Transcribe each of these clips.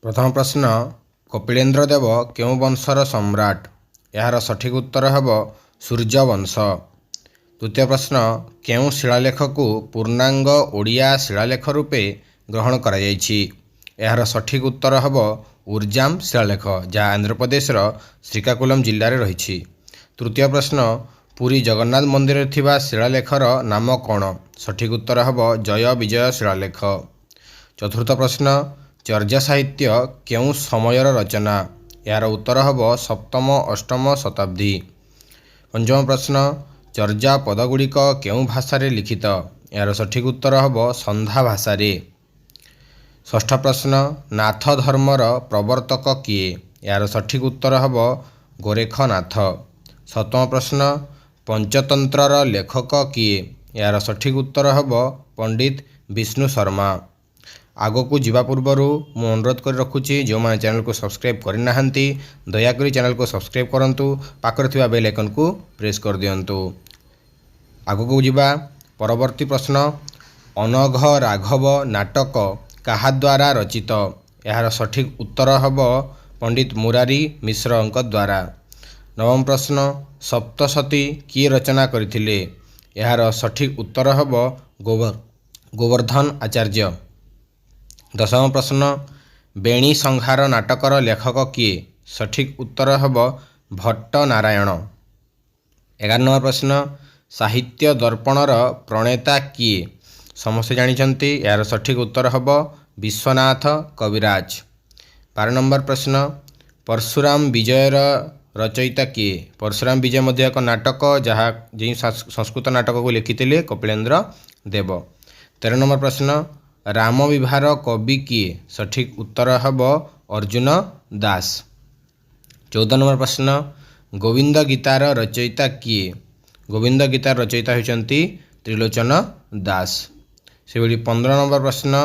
प्रथम प्रश्न कपिलेन्द्र देव केउं वंशर सम्राट। यार सठिक उत्तर हेब सूर्यवंश। द्वितीय प्रश्न केउं शिलालेख को पूर्णांग ओडिया शिलालेख रूपे ग्रहण करा जायछि। यार सठिक उत्तर हेब उर्जाम शिलालेख जहाँ आंध्र प्रदेश श्रीकाकुलम जिल्ला रे रहिछि। तृतीय प्रश्न पुरी जगन्नाथ मंदिर थिबा शिलालेखर नाम कौन। सठिक उत्तर हेब जय विजय शिलालेख। चतुर्थ प्रश्न चर्या साहित्य केउं समयर रचना। यार उत्तर हेब सप्तम अष्टम शताब्दी। पंचम प्रश्न चर्या पदगुड़िक केउं भाषारे लिखित। यार सठिक उत्तर हेब संधा भाषारे। षष्ठ प्रश्न नाथ धर्मर प्रवर्तक किए। यार सठिक उत्तर हेब गोरेखनाथ। सप्तम प्रश्न पंचतंत्रर लेखक किए। यार सठिक उत्तर हेब पंडित विष्णु शर्मा। आगो को जीवा पूर्वरु मु अनुरोध कर रखुची जो माने चैनल को सब्सक्राइब करना हंती दयाकरी चैनल को सब्सक्राइब करंतु पाखर थिबा बेल आइकन को प्रेस कर दियंतु। आगो को जीवा परवर्ती प्रश्न अनघ राघव नाटक काहा द्वारा रचित। यार सठिक उत्तर हेब पंडित मुरारी मिश्र द्वारा। नवम प्रश्न सप्तशती किए रचना करथिले। यार सठिक उत्तर हेब गोवर्धन आचार्य। दशम प्रश्न बेणी संहार नाटकर लेखक किए। सठिक उत्तर हेब भट्ट नारायण। 11 नंबर प्रश्न साहित्य दर्पणर प्रणेता किए। समस्त जानिछंती यार सठिक उत्तर हेब विश्वनाथ कविराज। 12 नंबर प्रश्न परशुराम विजयर रचयिता किए। परशुराम विजय मध्य एक नाटक जहाँ जी संस्कृत नाटक को लिखिते कपिलेन्द्र देव। 13 नंबर प्रश्न राम विवाहर कवि किए। सठिक उत्तर हेब अर्जुन दास। 14 नंबर प्रश्न गोविंद गीतार रचयिता किए। गोविंद गीतार रचयिता होइछंती त्रिलोचन दास। से 15 नंबर प्रश्न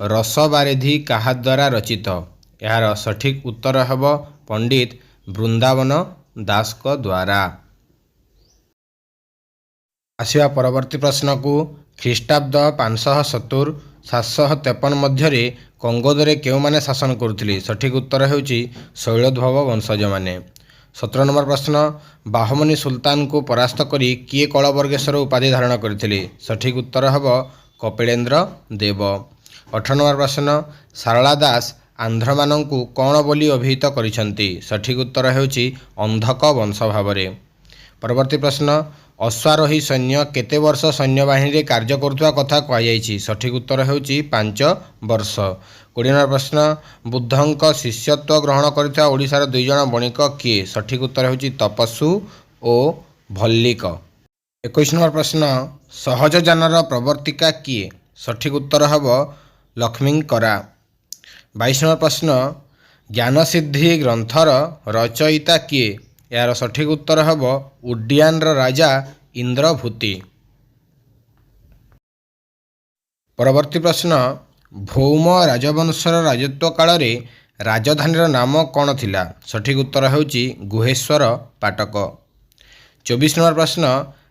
रस बारिधि काहा द्वारा रचित। यार सठिक उत्तर हेब पंडित वृंदावन दास को द्वारा। आसिया परवर्ती प्रश्न को ख्रीष्टाब्द 570 753 मध्य कंगोदरे केउ माने शासन करुथिले। सठिक उत्तर हेउची शैलध्वव वंशज माने। 17 नंबर प्रश्न बाहमनी सुल्तान को परास्त करी किए कलबर्गेश्वर उपाधि धारण करथिले। सठिक उत्तर हेब कपिलेन्द्र देव। 18 नंबर प्रश्न सारला दास आंध्र मानंकु कौन बोली अभिहित करिसंती। सठिक उत्तर हेउची अंधक वंश भावरे। परवर्ती प्रश्न अश्वारोही सैन्य केते वर्ष सैन्यबाहिनी रे कार्य करुवा कथा कहुछि। सठिक उत्तर हेउची 5 वर्ष। 20 नंबर प्रश्न बुद्धंक शिष्यत्व ग्रहण करिता ओडिशार 2 जण बणिक किए। सठिक उत्तर हेउची तपस्सु ओ भल्लिक। 21 नंबर प्रश्न सहज जानर प्रवर्तिका किए। सठिक उत्तर हेब लक्ष्मीकरा। 22 नंबर प्रश्न ज्ञानसिद्धि ग्रंथर रचयिता किए। यार सठिक उत्तर हेब उड्डियान राजा इंद्रभूति। परवर्ती प्रश्न भौम राजवंशर राजत्व काल रे राजधानीर नाम कौन थिला। सठिक उत्तर हेउची गुहेश्वर पाटक। 24 नंबर प्रश्न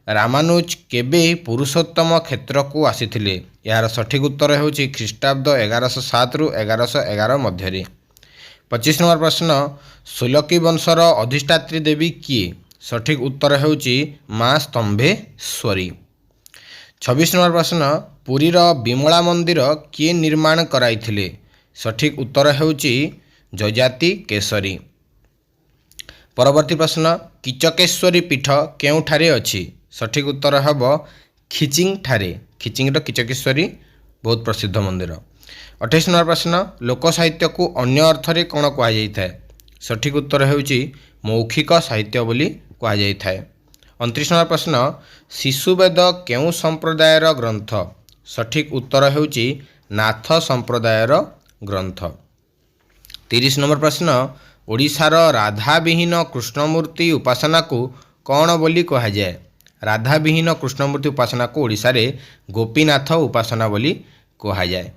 रामानुज केबे पुरुषोत्तम क्षेत्र को आसीथिले। यार सठिक उत्तर हेउची ख्रीष्टाब्द 1107 रु 1111 मध्य। 25 नंबर प्रश्न सुलकी वंशर अधिष्ठात्री देवी किए। सठिक उत्तर हेउची माँ स्तंभेश्वरी। 26 नंबर प्रश्न पुरीर विमला मंदिर किए निर्माण कराइथिले। सठिक उत्तर हेउची जजाति केसरी। परवर्ती प्रश्न किचकेश्वरी पीठ केउठारे अछि। सठिक उत्तर हेब खिचिंग ठारे। खिचिंग किचकेश्वरी बहुत प्रसिद्ध मंदिर। 28 नंबर प्रश्न लोक साहित्य को अन्य अर्थरे कौन कहा जाइथाय। सठिक उत्तर हेउची मौखिक साहित्य बोली कहा जाइथाय। 29 नंबर प्रश्न शिशुवेद केउं संप्रदायर ग्रंथ। सठिक उत्तर हेउची नाथ संप्रदायर ग्रंथ। 30 नंबर प्रश्न ओडिशार राधाविहीन कृष्णमूर्ति उपासना को कौन बोली कहा जाए। राधाविहीन कृष्णमूर्ति उपासना को ओडिशा रे गोपीनाथ उपासना बोली कहा जाए।